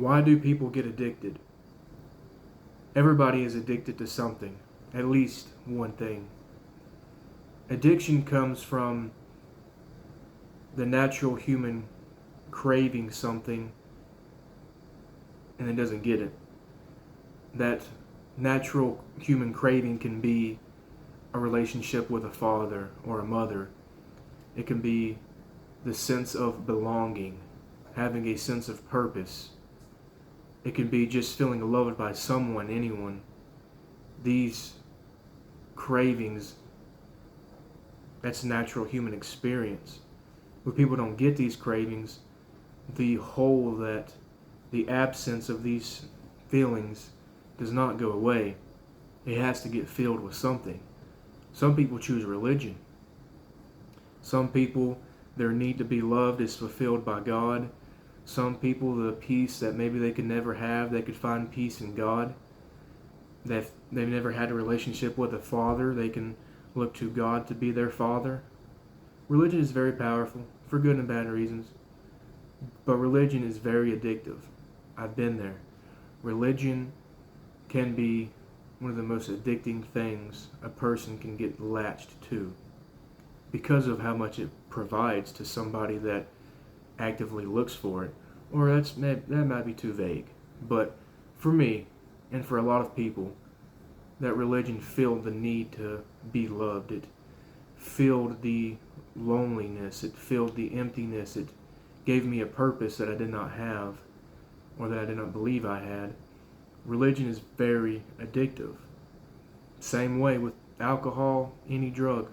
Why do people get addicted? Everybody is addicted to something, at least one thing. Addiction comes from the natural human craving something and it doesn't get it. That natural human craving can be a relationship with a father or a mother. It can be the sense of belonging, having a sense of purpose. It can be just feeling loved by someone, anyone. These cravings, that's natural human experience. When people don't get these cravings, the hole that the absence of these feelings does not go away. It has to get filled with something. Some people choose religion. Some people, their need to be loved is fulfilled by God. Some people, the peace that maybe they could never have, they could find peace in God. They've never had a relationship with a father, they can look to God to be their father. Religion is very powerful, for good and bad reasons. But religion is very addictive. I've been there. Religion can be one of the most addicting things a person can get latched to because of how much it provides to somebody that actively looks for it. Or that might be too vague. But for me, and for a lot of people, that religion filled the need to be loved. It filled the loneliness. It filled the emptiness. It gave me a purpose that I did not have or that I did not believe I had. Religion is very addictive. Same way with alcohol, any drug.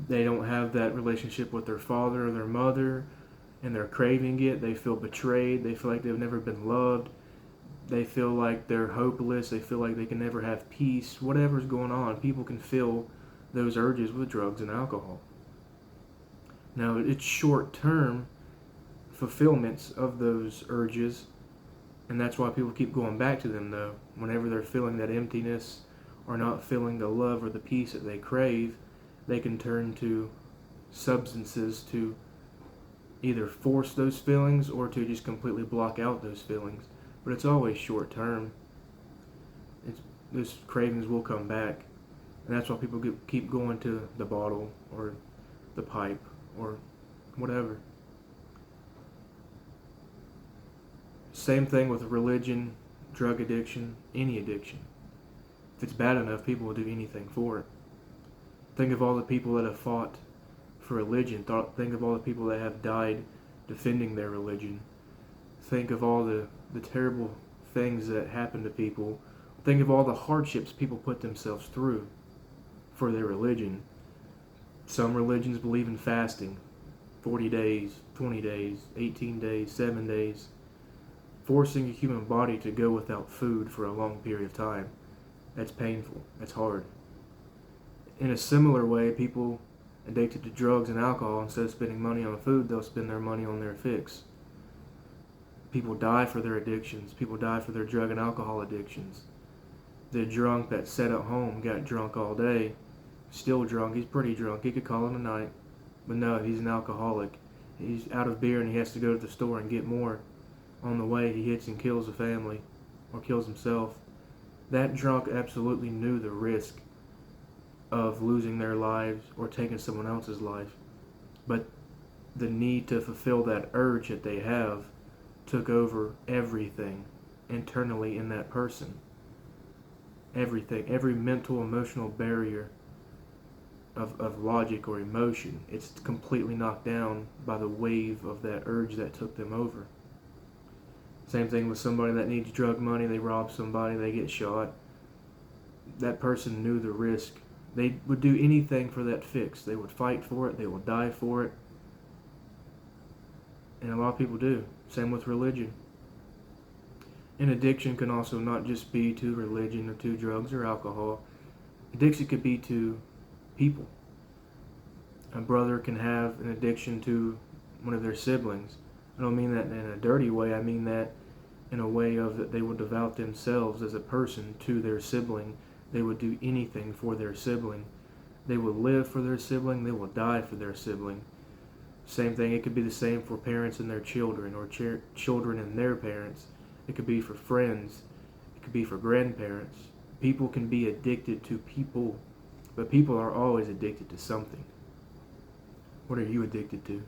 They don't have that relationship with their father or their mother, and they're craving it. They feel betrayed. They feel like they've never been loved. They feel like they're hopeless. They feel like they can never have peace. Whatever's going on, people can feel those urges with drugs and alcohol. Now, it's short-term fulfillments of those urges, and that's why people keep going back to them, though. Whenever they're feeling that emptiness or not feeling the love or the peace that they crave, they can turn to substances to either force those feelings or to just completely block out those feelings. But it's always short-term. Those cravings will come back, and that's why people keep going to the bottle or the pipe or whatever. Same thing with religion, drug addiction, any addiction. If it's bad enough, people will do anything for it. Think of all the people that have fought for religion. Think of all the people that have died defending their religion. Think of all the terrible things that happen to people. Think of all the hardships people put themselves through for their religion. Some religions believe in fasting, 40 days, 20 days, 18 days, 7 days, forcing a human body to go without food for a long period of time. That's painful. That's hard. In a similar way, people addicted to drugs and alcohol, instead of spending money on food, they'll spend their money on their fix. People die for their addictions. People die for their drug and alcohol addictions. The drunk that sat at home, got drunk all day, still drunk, he's pretty drunk, he could call it a night. But no, he's an alcoholic. He's out of beer and he has to go to the store and get more. On the way, he hits and kills a family or kills himself. That drunk absolutely knew the risk of losing their lives or taking someone else's life. But the need to fulfill that urge that they have took over everything internally in that person. Everything, every mental, emotional barrier of logic or emotion, it's completely knocked down by the wave of that urge that took them over. Same thing with somebody that needs drug money, they rob somebody, they get shot. That person knew the risk. They would do anything for that fix. They would fight for it, they would die for it. And a lot of people do. Same with religion. And addiction can also not just be to religion or to drugs or alcohol. Addiction could be to people. A brother can have an addiction to one of their siblings. I don't mean that in a dirty way. I mean that in a way of that they would devote themselves as a person to their sibling. They would do anything for their sibling. They will live for their sibling. They will die for their sibling. Same thing, it could be the same for parents and their children, or children and their parents. It could be for friends. It could be for grandparents. People can be addicted to people, but people are always addicted to something. What are you addicted to?